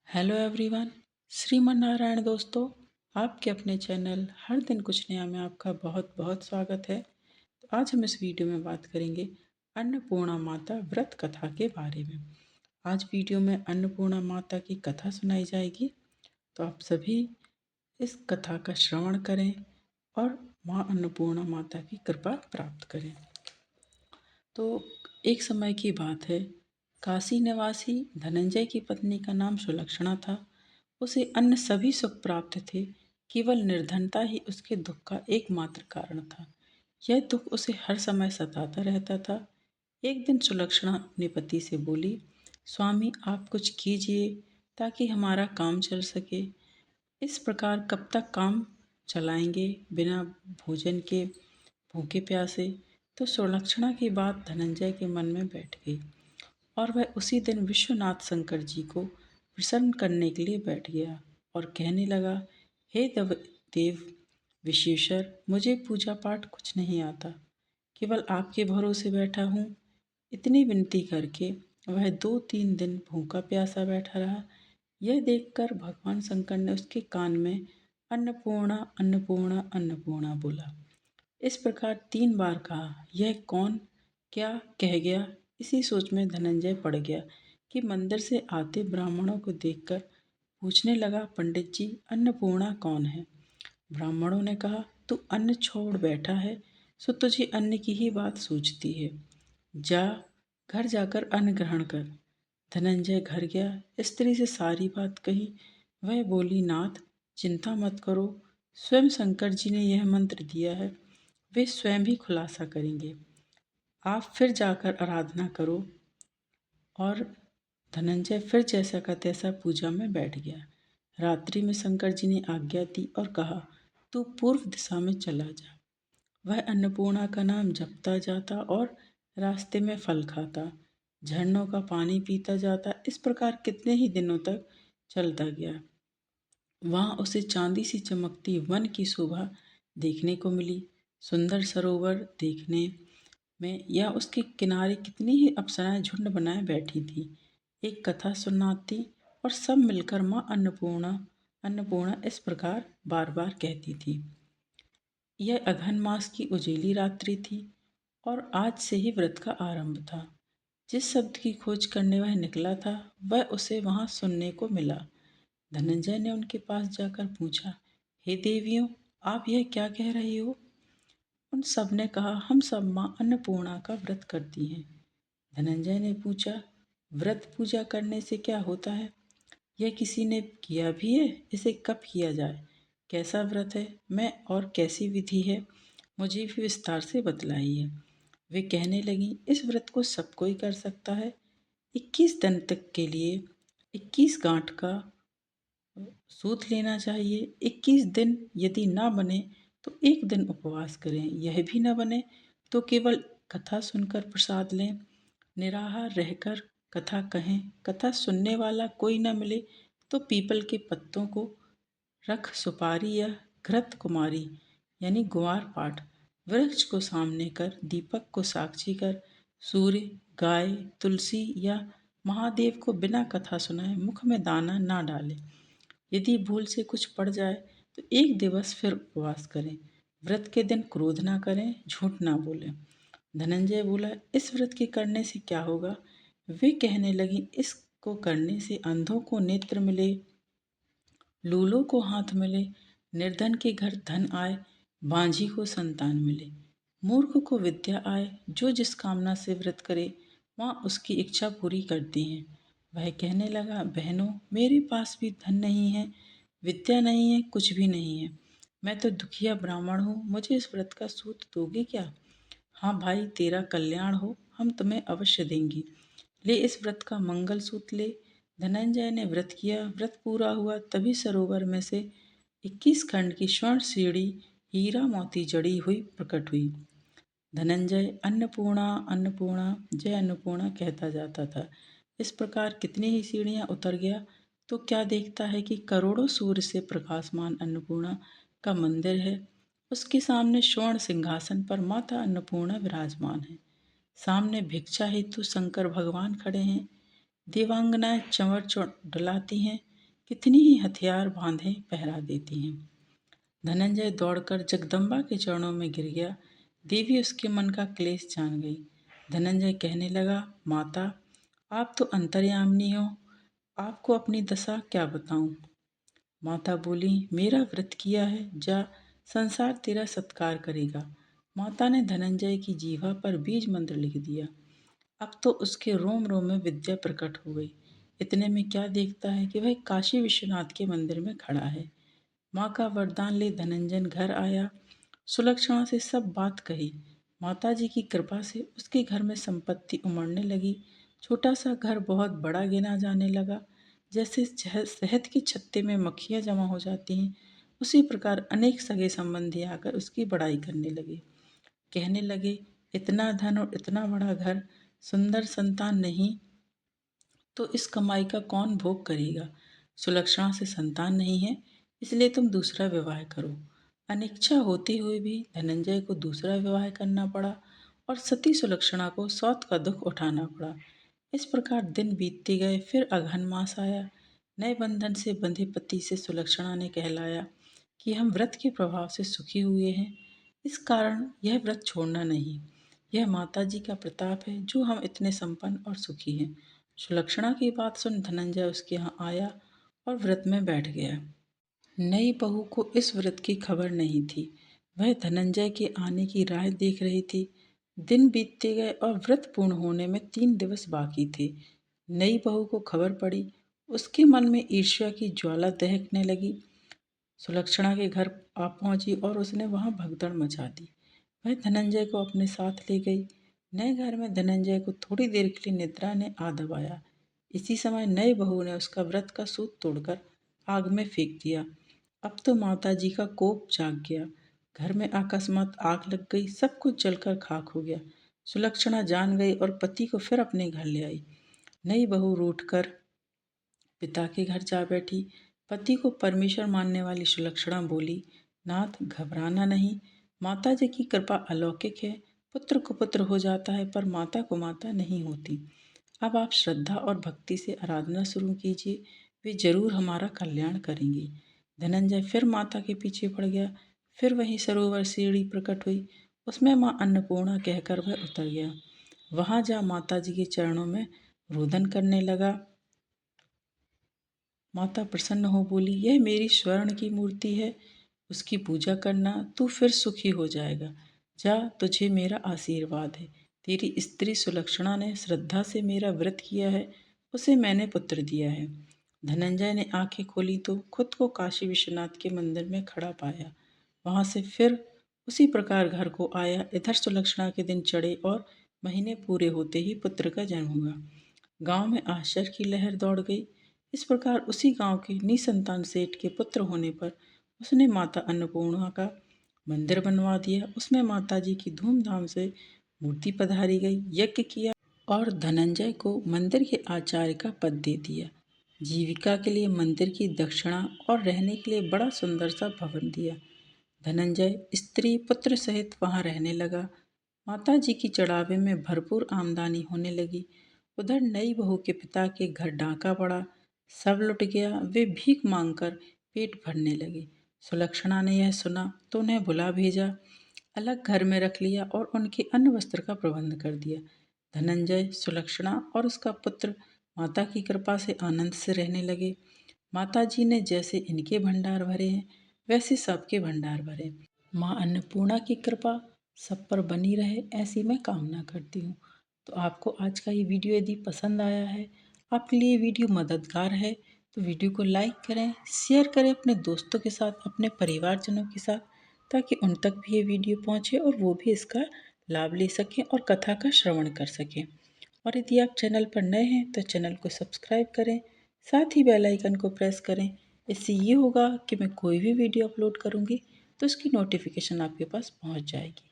Hello everyone. Shriman Narayan दोस्तों, आपके अपने चैनल हर दिन कुछ नया में आपका बहुत बहुत स्वागत है। तो आज हम इस वीडियो में बात करेंगे अन्नपूर्णा माता व्रत कथा के बारे में। आज वीडियो में अन्नपूर्णा माता की कथा सुनाई जाएगी, तो आप सभी इस कथा का श्रवण करें और माँ अन्नपूर्णा माता की कृपा प्राप्त करें। तो एक समय की बात है, काशी निवासी धनंजय की पत्नी का नाम सुलक्षणा था। उसे अन्य सभी सुख प्राप्त थे, केवल निर्धनता ही उसके दुख का एकमात्र कारण था। यह दुख उसे हर समय सताता रहता था। एक दिन सुलक्षणा अपने पति से बोली, स्वामी आप कुछ कीजिए ताकि हमारा काम चल सके। इस प्रकार कब तक काम चलाएंगे बिना भोजन के, भूखे प्यासे। तो सुलक्षणा की बात धनंजय के मन में बैठ गई और वह उसी दिन विश्वनाथ शंकर जी को प्रसन्न करने के लिए बैठ गया और कहने लगा, हे देव विश्वेश्वर, मुझे पूजा पाठ कुछ नहीं आता, केवल आपके भरोसे बैठा हूँ। इतनी विनती करके वह 2-3 दिन भूखा प्यासा बैठा रहा। यह देखकर भगवान शंकर ने उसके कान में अन्नपूर्णा अन्नपूर्णा अन्नपूर्णा बोला। इस प्रकार 3 बार कहा। यह कौन क्या कह गया, इसी सोच में धनंजय पड़ गया कि मंदिर से आते ब्राह्मणों को देखकर पूछने लगा, पंडित जी अन्नपूर्णा कौन है? ब्राह्मणों ने कहा, तू अन्न छोड़ बैठा है, सो तुझे अन्न की ही बात सूझती है। जा, घर जाकर अन्न ग्रहण कर। धनंजय घर गया, स्त्री से सारी बात कही। वह बोली, नाथ चिंता मत करो, स्वयं शंकर जी ने यह मंत्र दिया है, वे स्वयं ही खुलासा करेंगे। आप फिर जाकर आराधना करो। और धनंजय फिर जैसा का तैसा पूजा में बैठ गया। रात्रि में शंकर जी ने आज्ञा दी और कहा, तू पूर्व दिशा में चला जा। वह अन्नपूर्णा का नाम जपता जाता और रास्ते में फल खाता, झरनों का पानी पीता जाता। इस प्रकार कितने ही दिनों तक चलता गया। वहाँ उसे चांदी सी चमकती वन की शोभा देखने को मिली। सुंदर सरोवर देखने में या उसके किनारे कितनी ही अप्सराएं झुंड बनाए बैठी थी, एक कथा सुनाती और सब मिलकर माँ अन्नपूर्णा अन्नपूर्णा इस प्रकार बार बार कहती थी। यह अघन मास की उजेली रात्रि थी और आज से ही व्रत का आरंभ था। जिस शब्द की खोज करने वह निकला था, वह उसे वहां सुनने को मिला। धनंजय ने उनके पास जाकर पूछा, हे देवियों, आप यह क्या कह रही हो? उन सब ने कहा, हम सब माँ अन्नपूर्णा का व्रत करती हैं। धनंजय ने पूछा, व्रत पूजा करने से क्या होता है? यह किसी ने किया भी है? इसे कब किया जाए? कैसा व्रत है? मैं और कैसी विधि है? मुझे भी विस्तार से बतलाइए। वे कहने लगी, इस व्रत को सब कोई कर सकता है। 21 दिन तक के लिए 21 गांठ का सूत लेना चाहिए। 21 दिन यदि ना बने तो एक दिन उपवास करें। यह भी ना बने तो केवल कथा सुनकर प्रसाद लें। निराहार रहकर कथा कहें। कथा सुनने वाला कोई न मिले तो पीपल के पत्तों को रख सुपारी या घृत कुमारी यानी गुआर पाठ, वृक्ष को सामने कर, दीपक को साक्षी कर, सूर्य, गाय, तुलसी या महादेव को बिना कथा सुनाए मुख में दाना ना डालें। यदि भूल से कुछ पड़ जाए तो एक दिवस फिर उपवास करें। व्रत के दिन क्रोध ना करें, झूठ ना बोलें। धनंजय बोला, इस व्रत के करने से क्या होगा? वे कहने लगी, इसको करने से अंधों को नेत्र मिले, लूलों को हाथ मिले, निर्धन के घर धन आए, बांझी को संतान मिले, मूर्ख को विद्या आए। जो जिस कामना से व्रत करे वहाँ उसकी इच्छा पूरी करती हैं। वह कहने लगा, बहनों मेरे पास भी धन नहीं है, विद्या नहीं है, कुछ भी नहीं है। मैं तो दुखिया ब्राह्मण हूँ, मुझे इस व्रत का सूत दोगे क्या? हाँ भाई, तेरा कल्याण हो, हम तुम्हें अवश्य देंगी। ले इस व्रत का मंगल सूत्र ले। धनंजय ने व्रत किया। व्रत पूरा हुआ तभी सरोवर में से 21 खंड की स्वर्ण सीढ़ी हीरा मोती जड़ी हुई प्रकट हुई। धनंजय अन्नपूर्णा अन्नपूर्णा जय अन्नपूर्णा कहता जाता था। इस प्रकार कितनी ही सीढ़ियां उतर गया तो क्या देखता है कि करोड़ों सूर्य से प्रकाशमान अन्नपूर्णा का मंदिर है। उसके सामने स्वर्ण सिंहासन पर माता अन्नपूर्णा विराजमान है। सामने भिक्षा हेतु शंकर भगवान खड़े हैं। देवांगनाएं चंवर डलाती हैं। कितनी ही हथियार बांधे पहरा देती हैं। धनंजय दौड़कर जगदम्बा के चरणों में गिर गया। देवी उसके मन का क्लेश जान गई। धनंजय कहने लगा, माता, आप तो अंतर्यामिनी हो, आपको अपनी दशा क्या बताऊं। माता बोली, मेरा व्रत किया है, जा, संसार तेरा सत्कार करेगा। माता ने धनंजय की जीवा पर बीज मंत्र लिख दिया। अब तो उसके रोम रोम में विद्या प्रकट हो गई। इतने में क्या देखता है कि वह काशी विश्वनाथ के मंदिर में खड़ा है। माँ का वरदान ले धनंजय घर आया। सुलक्षणा से सब बात कही। माताजी की कृपा से उसके घर में संपत्ति उमड़ने लगी। छोटा सा घर बहुत बड़ा गिना जाने लगा। जैसे शहद की छत्ते में मक्खियाँ जमा हो जाती हैं, उसी प्रकार अनेक सगे संबंधी आकर उसकी बड़ाई करने लगे। कहने लगे, इतना धन और इतना बड़ा घर, सुंदर संतान नहीं तो इस कमाई का कौन भोग करेगा। सुलक्षणा से संतान नहीं है, इसलिए तुम दूसरा विवाह करो। अनिच्छा होते हुए भी धनंजय को दूसरा विवाह करना पड़ा और सती सुलक्षणा को सौत का दुख उठाना पड़ा। इस प्रकार दिन बीतते गए। फिर अगहन मास आया। नए बंधन से बंधे पति से सुलक्षणा ने कहलाया कि हम व्रत के प्रभाव से सुखी हुए हैं, इस कारण यह व्रत छोड़ना नहीं। यह माता जी का प्रताप है जो हम इतने संपन्न और सुखी हैं। सुलक्षणा की बात सुन धनंजय उसके यहाँ आया और व्रत में बैठ गया। नई बहू को इस व्रत की खबर नहीं थी। वह धनंजय के आने की राह देख रही थी। दिन बीतते गए और व्रत पूर्ण होने में 3 दिवस बाकी थे। नई बहू को खबर पड़ी। उसके मन में ईर्ष्या की ज्वाला दहकने लगी। सुलक्षणा के घर आ पहुंची और उसने वहां भगदड़ मचा दी। वह धनंजय को अपने साथ ले गई। नए घर में धनंजय को थोड़ी देर के लिए निद्रा ने आ दबाया। इसी समय नए बहू ने उसका व्रत का सूत तोड़कर आग में फेंक दिया। अब तो माता जी का कोप जाग गया। घर में अकस्मात आग लग गई। सब कुछ जलकर खाक हो गया। सुलक्षणा जान गई और पति को फिर अपने घर ले आई। नई बहू रूठकर पिता के घर जा बैठी। पति को परमेश्वर मानने वाली सुलक्षणा बोली, नाथ, घबराना नहीं, माता जी की कृपा अलौकिक है। पुत्र को पुत्र हो जाता है पर माता को माता नहीं होती। अब आप श्रद्धा और भक्ति से आराधना शुरू कीजिए, वे जरूर हमारा कल्याण करेंगी। धनंजय फिर माता के पीछे पड़ गया। फिर वही सरोवर सीढ़ी प्रकट हुई। उसमें माँ अन्नपूर्णा कहकर वह उतर गया। वहां जा माता जी के चरणों में रोदन करने लगा। माता प्रसन्न हो बोली, यह मेरी स्वर्ण की मूर्ति है, उसकी पूजा करना, तू फिर सुखी हो जाएगा। जा, तुझे मेरा आशीर्वाद है। तेरी स्त्री सुलक्षणा ने श्रद्धा से मेरा व्रत किया है, उसे मैंने पुत्र दिया है। धनंजय ने आंखें खोली तो खुद को काशी विश्वनाथ के मंदिर में खड़ा पाया। वहां से फिर उसी प्रकार घर को आया। इधर सुलक्षणा के दिन चढ़े और महीने पूरे होते ही पुत्र का जन्म हुआ। गांव में आश्चर्य की लहर दौड़ गई। इस प्रकार उसी गांव के निसंतान सेठ के पुत्र होने पर उसने माता अन्नपूर्णा का मंदिर बनवा दिया। उसमें माता जी की धूमधाम से मूर्ति पधारी गई, यज्ञ किया और धनंजय को मंदिर के आचार्य का पद दे दिया। जीविका के लिए मंदिर की दक्षिणा और रहने के लिए बड़ा सुंदर सा भवन दिया। धनंजय स्त्री पुत्र सहित वहां रहने लगा। माता जी की चढ़ावे में भरपूर आमदनी होने लगी। उधर नई बहू के पिता के घर डाका पड़ा। सब लुट गया। वे भीख मांगकर पेट भरने लगे। सुलक्षणा ने यह सुना तो उन्हें बुला भेजा, अलग घर में रख लिया और उनके अन्न वस्त्र का प्रबंध कर दिया। धनंजय, सुलक्षणा और उसका पुत्र माता की कृपा से आनंद से रहने लगे। माता जी ने जैसे इनके भंडार भरे हैं, वैसे सबके भंडार भरे। माँ अन्नपूर्णा की कृपा सब पर बनी रहे, ऐसी मैं कामना करती हूँ। तो आपको आज का ये वीडियो यदि पसंद आया है, आपके लिए वीडियो मददगार है, तो वीडियो को लाइक करें, शेयर करें अपने दोस्तों के साथ, अपने परिवारजनों के साथ, ताकि उन तक भी ये वीडियो पहुँचे और वो भी इसका लाभ ले सकें और कथा का श्रवण कर सकें। और यदि आप चैनल पर नए हैं तो चैनल को सब्सक्राइब करें, साथ ही बेल आइकन को प्रेस करें। इससे ये होगा कि मैं कोई भी वीडियो अपलोड करूँगी तो उसकी नोटिफिकेशन आपके पास पहुँच जाएगी।